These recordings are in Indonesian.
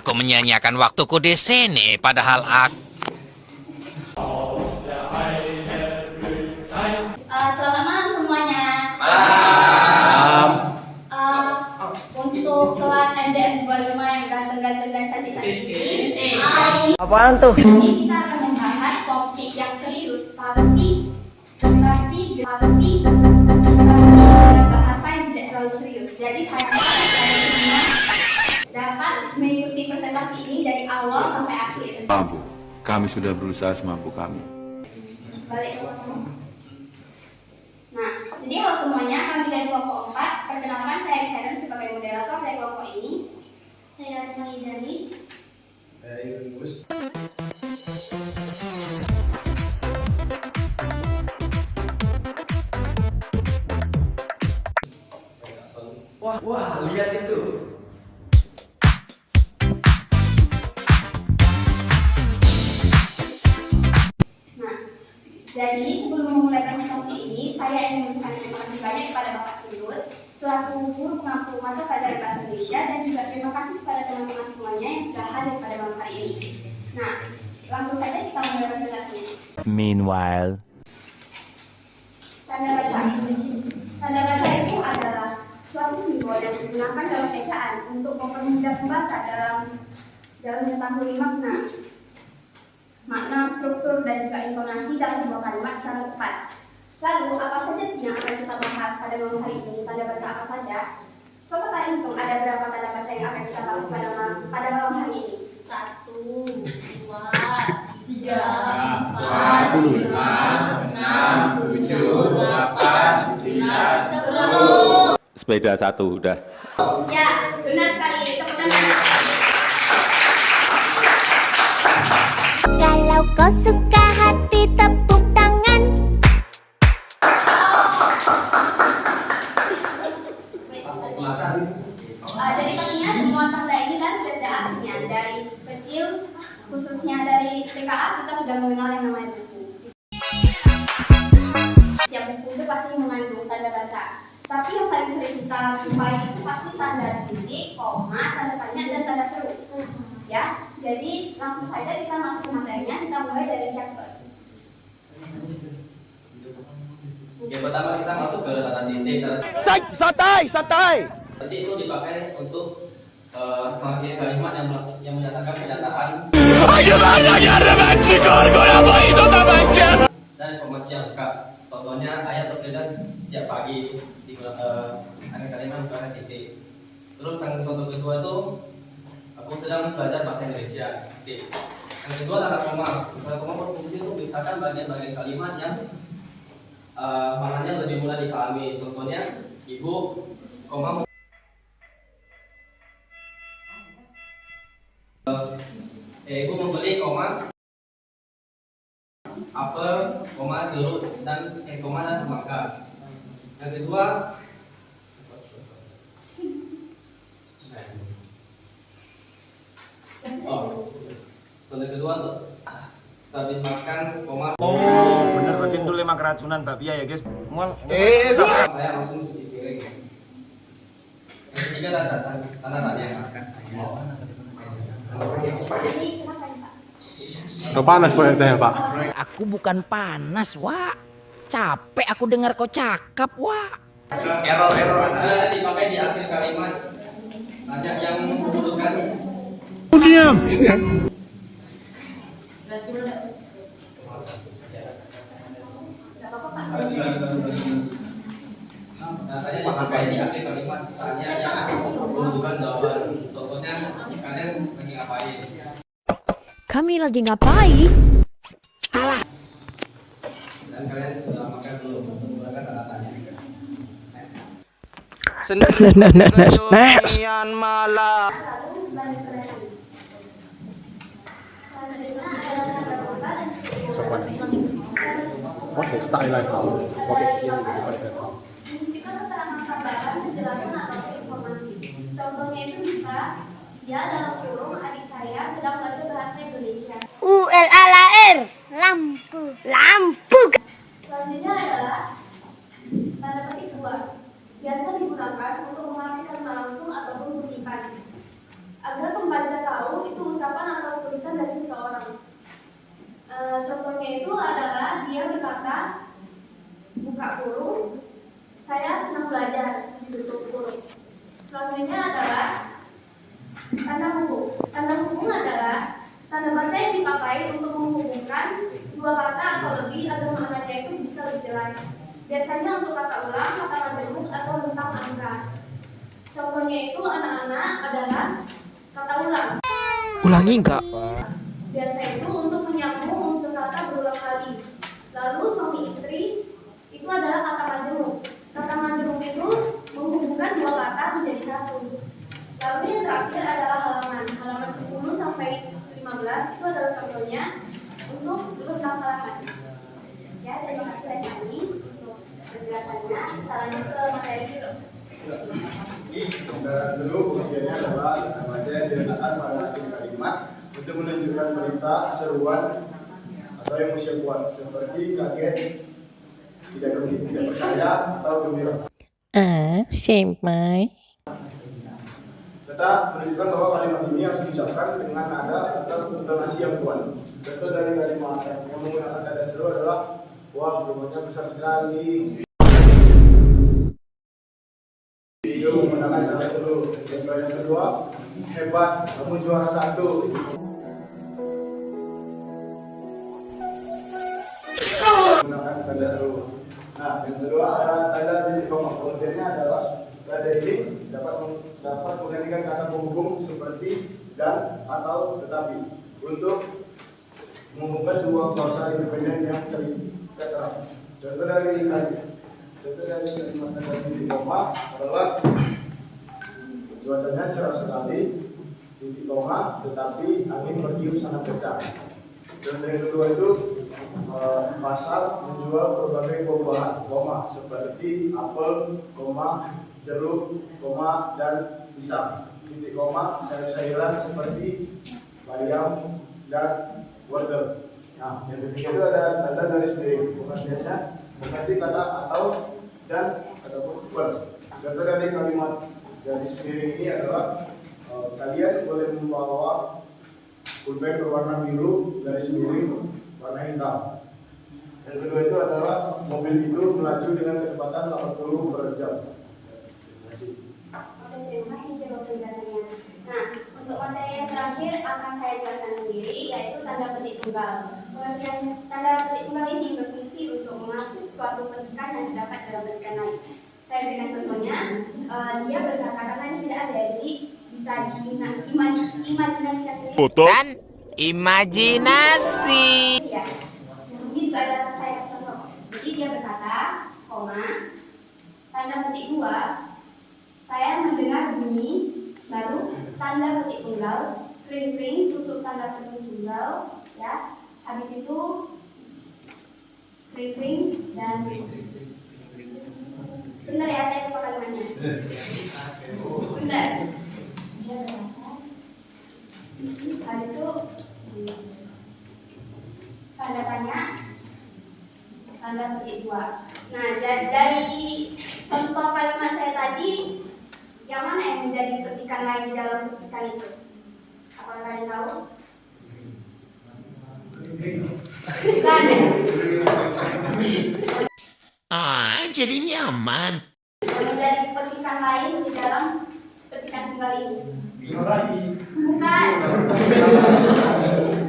Aku menyia-nyiakan waktuku di sini, padahal aku... Selamat malam semuanya. Untuk kelas NJM 25 yang ganteng-ganteng dan cantik-cantik ini, Apaan tuh? ini kita akan membahas topik yang serius, tapi dengan bahasa yang tidak terlalu serius. Jadi saya harap kalian semua dapat mengikuti presentasi ini dari awal sampai akhir. Mampu. Kami sudah berusaha semampu kami. Balik ke kelompok. Nah, jadi halo semuanya, kami dari kelompok 4. Perkenalkan, saya Karen sebagai moderator dari kelompok ini. Saya Rifani Janis. Saya Iringus. Wah, lihat itu. Nah, jadi sebelum memulai presentasi ini, saya ingin mengucapkan terima kasih banyak kepada Bapak Sendul selaku guru pengampu mata pelajaran bahasa Indonesia, dan juga terima kasih kepada teman-teman semuanya yang sudah hadir pada malam hari ini. Nah, langsung saja kita mulai presentasinya. Meanwhile... Tanda baca. Tanda baca itu adalah suatu simbol yang digunakan dalam ejaan untuk mempermudah pembaca dalam mengetahui makna, struktur, dan juga intonasi dalam sebuah kalimat secara tepat. Lalu, apa saja sih yang akan kita bahas pada malam hari ini? Tanda baca apa saja? Coba kalian hitung ada berapa tanda baca yang akan kita bahas pada malam hari ini. 1, 2, 3, 4, 5, 6, 7, 8, 9, 10. Sepeda satu, udah. Ya, benar sekali. Tepuk tangan. Kalau kau suka hati tepuk tangan. Jadi pastinya semua tanda ini kan sudah tidak asing ya. Dari kecil, khususnya dari TKA, kita sudah mengenal yang namanya buku. Setiap buku itu pasti mengandung tanda baca. Tapi yang paling sering kita jumpai itu pasti tanda titik, koma, tanda tanya, dan tanda seru. Ya, jadi langsung saja kita masuk ke materinya. Kita mulai dari Jackson. Yang pertama kita masuk ke tanda titik. Santai. Nanti itu dipakai untuk mengakhiri kalimat yang menyatakan pernyataan dan informasi yang lengkap. Contohnya ayat terkait setiap pagi akhir kalimat menggunakan titik. Terus yang contoh kedua itu aku sedang belajar bahasa Indonesia. Titik. Yang kedua tanda koma. Tanda koma berfungsi untuk memisahkan bagian-bagian kalimat yang maknanya lebih mudah dipahami. Contohnya ibu koma ibu membeli koma apel koma jeruk dan koma dan semangka. Yang kedua contoh kedua sehabis makan koma Bener berarti itu 5 keracunan bakpia ya guys. Mual. saya langsung cuci piring. Yang ketiga tanda tanya. Jadi kenapa nih, Pak? Udah panas proyeknya Pak. Aku bukan panas, Wak. Capek aku dengar kau cakap, Wak. Error dipakai di akhir kalimat. Banyak yang membutuhkan. Diam. Tanya dipakai di akhir kalimat. Tanya yang membutuhkan jawaban. Contohnya kalian lagi ngapain? Kami lagi ngapain? Dan kalian sudah makan belum? Menggunakan tanda tanya. Sekian malam. Lalu lanjut ke rekan. Selanjutnya adalah tanda koma dan Sopan. 我寫齋嚟考，我嘅錢嚟佢哋考。 Menyisikan keterangan tambahan, penjelasan atau informasi. Contohnya itu bisa, ya dalam kurung adik saya sedang belajar bahasa Indonesia. ULALR lampu. Selanjutnya adalah tanda petik 2. Biasa digunakan untuk mengartikan langsung ataupun kutipan. agar pembaca tahu itu ucapan atau tulisan dari seseorang. Contohnya itu adalah dia berkata, buka kurung, saya senang belajar, tutup kurung. Selanjutnya adalah tanda hubung. Tanda hubung adalah tanda baca yang dipakai untuk menghubungkan dua kata atau lebih agar maknanya itu bisa lebih jelas. Biasanya untuk kata ulang, kata majemuk, atau rentang angka. Contohnya itu anak-anak adalah kata ulang. Ulangi enggak? Biasa itu untuk menyambung unsur kata berulang kali. Lalu suami istri itu adalah kata majemuk. Kata majemuk itu menghubungkan dua kata menjadi satu. Lalu yang terakhir adalah halaman. Halaman 10 sampai 15 itu adalah contohnya untuk rentang halaman. Ya, terima kasih banyak ini untuk penjelasannya. Kita lanjut ke materi dulu. Seru bagiannya adalah baca yang diletakkan pada akhir kalimat untuk menunjukkan perintah, seruan, atau yang usia kuat seperti kaget, tidak percaya, atau gembira. Senpai. Serta menunjukkan bahwa kalimat ini harus diucapkan dengan nada atau intonasi yang kuat. Contoh dari kalimat yang menggunakan nada seru adalah, wah, rumahnya besar sekali. Video menggunakan nada seru. Contoh yang kedua, hebat, kamu juara 1. Menggunakan tanda seru. Nah, yang kedua ada tanda titik koma. Pengertiannya adalah tanda ini dapat menggantikan kata penghubung seperti dan, atau, tetapi untuk menghubungkan sebuah klausa independen yang terikat erat. Contoh dari kalimat tanda titik koma adalah cuacanya cerah sekali, titik koma, tetapi angin bertiup sangat kencang. Contoh yang kedua itu pasar menjual berbagai buah-buahan, koma, seperti apel, koma, jeruk, koma, dan pisang. Titik koma, sayur-sayuran seperti bayam dan wortel. Nah, yang ketiga itu ada tanda garis miring. Pengertiannya mengganti kata atau dan ataupun per. Contoh dari kalimat garis miring ini adalah kalian boleh membawa pulpen berwarna biru garis miring warna hitam. Yang kedua itu adalah mobil itu melaju dengan kecepatan 80 per jam. Terima kasih. Oke, terima kasih untuk penjelasannya. Nah, untuk materi yang terakhir akan saya jelaskan sendiri, yaitu tanda petik tunggal. Pengertian tanda petik tunggal ini berfungsi untuk mengatur suatu petikan yang terdapat dalam petikan lain. Saya berikan contohnya, dia berkata karena ini tidak ada, jadi bisa diimajinasikan sendiri. Dan imajinasi. Ya, ini juga ada saya kasih contoh. Jadi dia berkata, koma, tanda petik 2, saya mendengar bunyi, baru tanda petik tunggal, kring-kring, tutup tanda petik tunggal, ya. Habis itu kring-kring dan benar ya, saya lupa kalimatnya. Benar. Habis itu tanda tanya, tanda petik 2. Nah, dari contoh kalimat saya tadi, yang mana yang menjadi petikan lain di dalam petikan itu? Apakah kalian tahu? Bukan. Jadi nyaman. Yang menjadi petikan lain di dalam petikan tunggal ini. Bukan.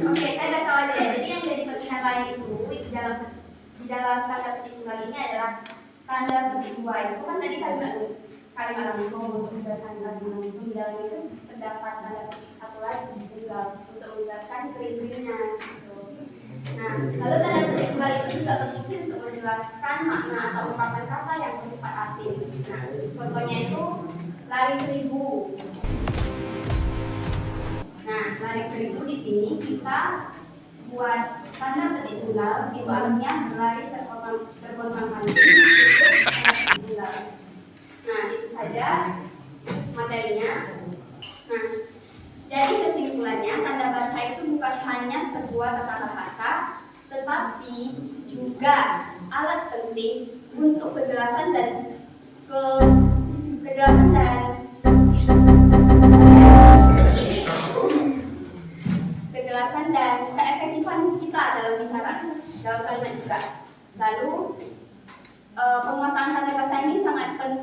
Oke, saya kasih tahu aja ya. Jadi yang jadi petikan lain itu di dalam tanda petik tunggal ini adalah tanda petik 2. Itu kan tadi kalimat langsung. Untuk menjelaskan kalimat langsung di dalam itu terdapat tanda petik satu lagi tunggal untuk menjelaskan kering-keringnya. Nah, lalu tanda petik tunggal itu juga berfungsi untuk menjelaskan makna atau ungkapan kata yang bersifat asing. Nah, contohnya itu lari 1000. Nah, lari 1000 di sini kita buat tanda petik tunggal, itu artinya berlari terpontang-panting. Nah, itu saja materinya. Nah, jadi kesimpulannya, tanda baca itu bukan hanya sebuah tata bahasa, tetapi juga alat penting untuk kejelasan dan kejelasan dan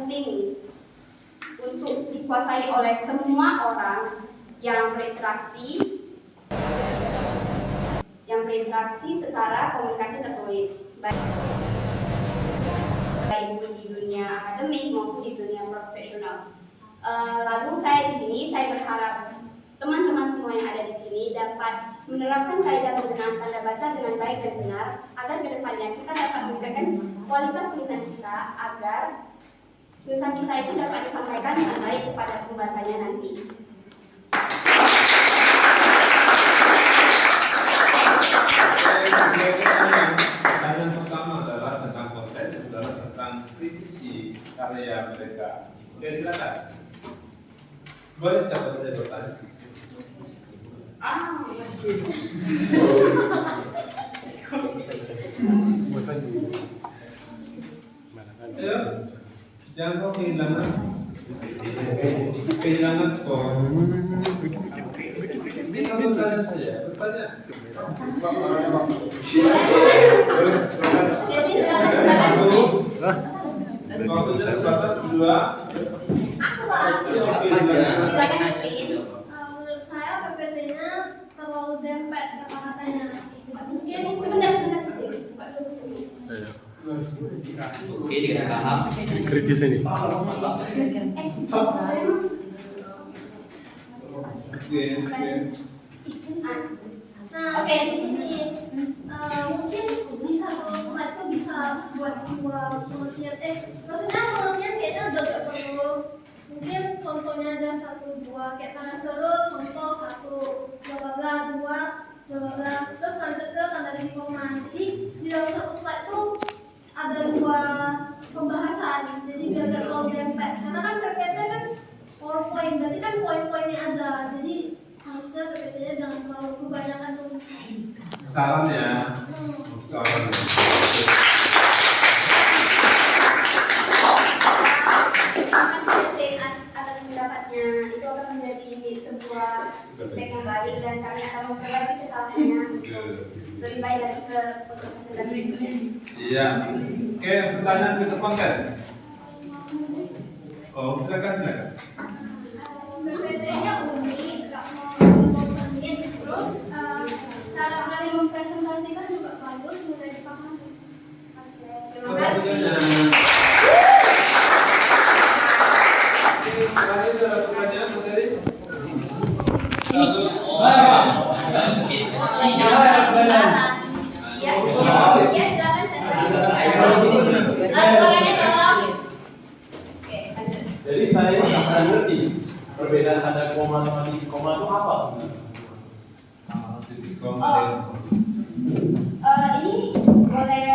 penting untuk dikuasai oleh semua orang yang berinteraksi secara komunikasi tertulis, baik di dunia akademik maupun di dunia profesional. Lalu saya di sini, saya berharap teman-teman semua yang ada di sini dapat menerapkan kaidah penggunaan tanda baca dengan baik dan benar, agar kedepannya kita dapat meningkatkan kualitas tulisan kita, agar tulisan kita itu dapat disampaikan dengan baik kepada pembacanya nanti. Pertanyaan pertama adalah tentang konten, adalah tentang kritisi karya mereka. Oke, silakan. Boleh siapa saja bertanya? Ayo, jangan kau kehilangan skor. Ini kamu tanya saja, bertanya. Waktunya terbatas 2. Menurut saya PPT-nya terlalu dempet kata-katanya. Mungkin Kritis ini. Oke, di sini mungkin di satu slide itu bisa buat dua pengertian. Maksudnya pengertian kayaknya udah gak perlu. Mungkin contohnya aja 1, 2, kayak tanda seru, contoh 1, bla bla bla, 2, bla bla bla. Terus lanjut ke tanda titik koma. Jadi di dalam satu slide itu ada 2 pembahasan. Jadi biar gak terlalu dempet. Karena kan PPT kan PowerPoint, berarti kan poin-poinnya aja. Jadi harusnya PPT-nya jangan terlalu kebanyakan tulisan. Saran ya. Saran. Atas pendapatnya, itu akan menjadi sebuah feedback yang baik dan kami akan memperbaiki kesalahannya lebih baik lagi untuk presentasi berikutnya. Iya. Oke, pertanyaan kita konten. Oh, silakan. PPT-nya unik, nggak mau bosan-bosanin, terus cara kalian mempresentasikan juga bagus, mudah dipahami. Oke, terima kasih. Jadi saya nggak pernah ngerti perbedaan tanda koma sama titik koma itu apa sebenarnya? Ini boleh,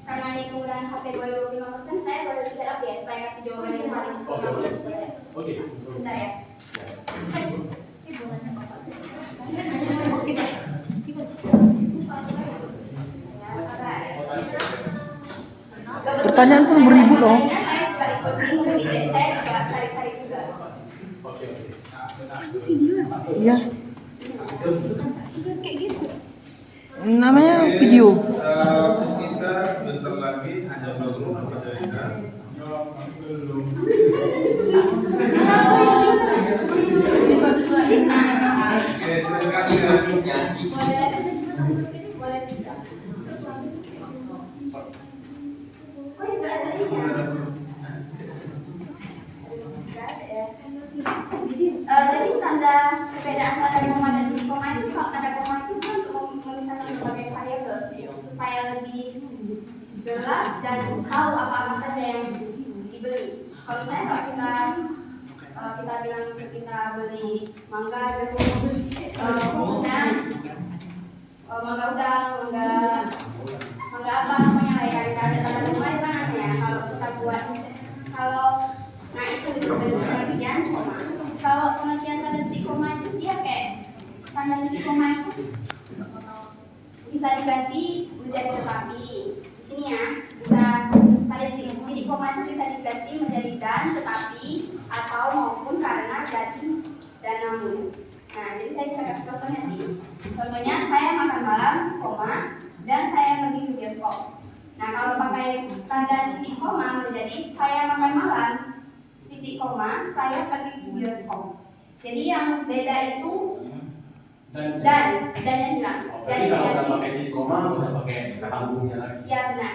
karena ini penggunaan HP gue 25%, saya boleh set up ya supaya kasih jawaban yang paling Oke. Bentar ya. Pertanyaan pun beribu loh. Saya juga ikut bingung, jadi saya juga cari-cari juga. Iya. Kayak gitu. Namanya video. Kita sebentar lagi hanya belum pada kita. Oke, silakan ya. Jadi tanda perbedaan antara tanda koma dan titik koma itu, kalau tanda koma itu kan untuk memisahkan berbagai variabel supaya lebih jelas dan tahu apa saja yang dibeli. Kalau kita bilang kita beli mangga, jeruk, misalnya mangga udang, mangga apa semuanya lah ya, kita ada tanda koma itu kan ya. Kalau kita buat nah itu pengertian koma. Kalau pengertian tanda titik koma itu dia kayak tanda titik koma itu bisa diganti menjadi tetapi. Di sini ya, bisa tanda titik koma itu bisa diganti menjadi dan, tetapi, atau maupun karena, jadi, dan namun. Nah, jadi saya bisa kasih contohnya sih. Contohnya saya makan malam, koma, dan saya pergi ke bioskop. Nah, kalau pakai tanda titik koma menjadi saya makan malam koma, saya pergi ke bioskop. Jadi yang beda itu dan yang hilang. Jadi Jadi kalau ganti. nggak pakai titik koma, nggak usah pakai kata hubungnya lagi. Ya benar.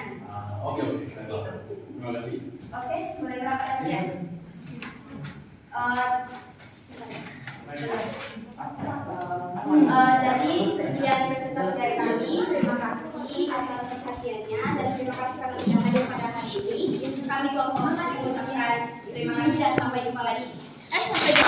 Oke, saya tahu. Terima kasih. Oke, mulai berapa lagi ya? Jadi sekian presentasi dari kami. Terima kasih atas perhatiannya dan terima kasih karena sudah hadir pada hari ini. Kami kelompok mengucapkan terima kasih dan sampai jumpa lagi. Sampai jumpa.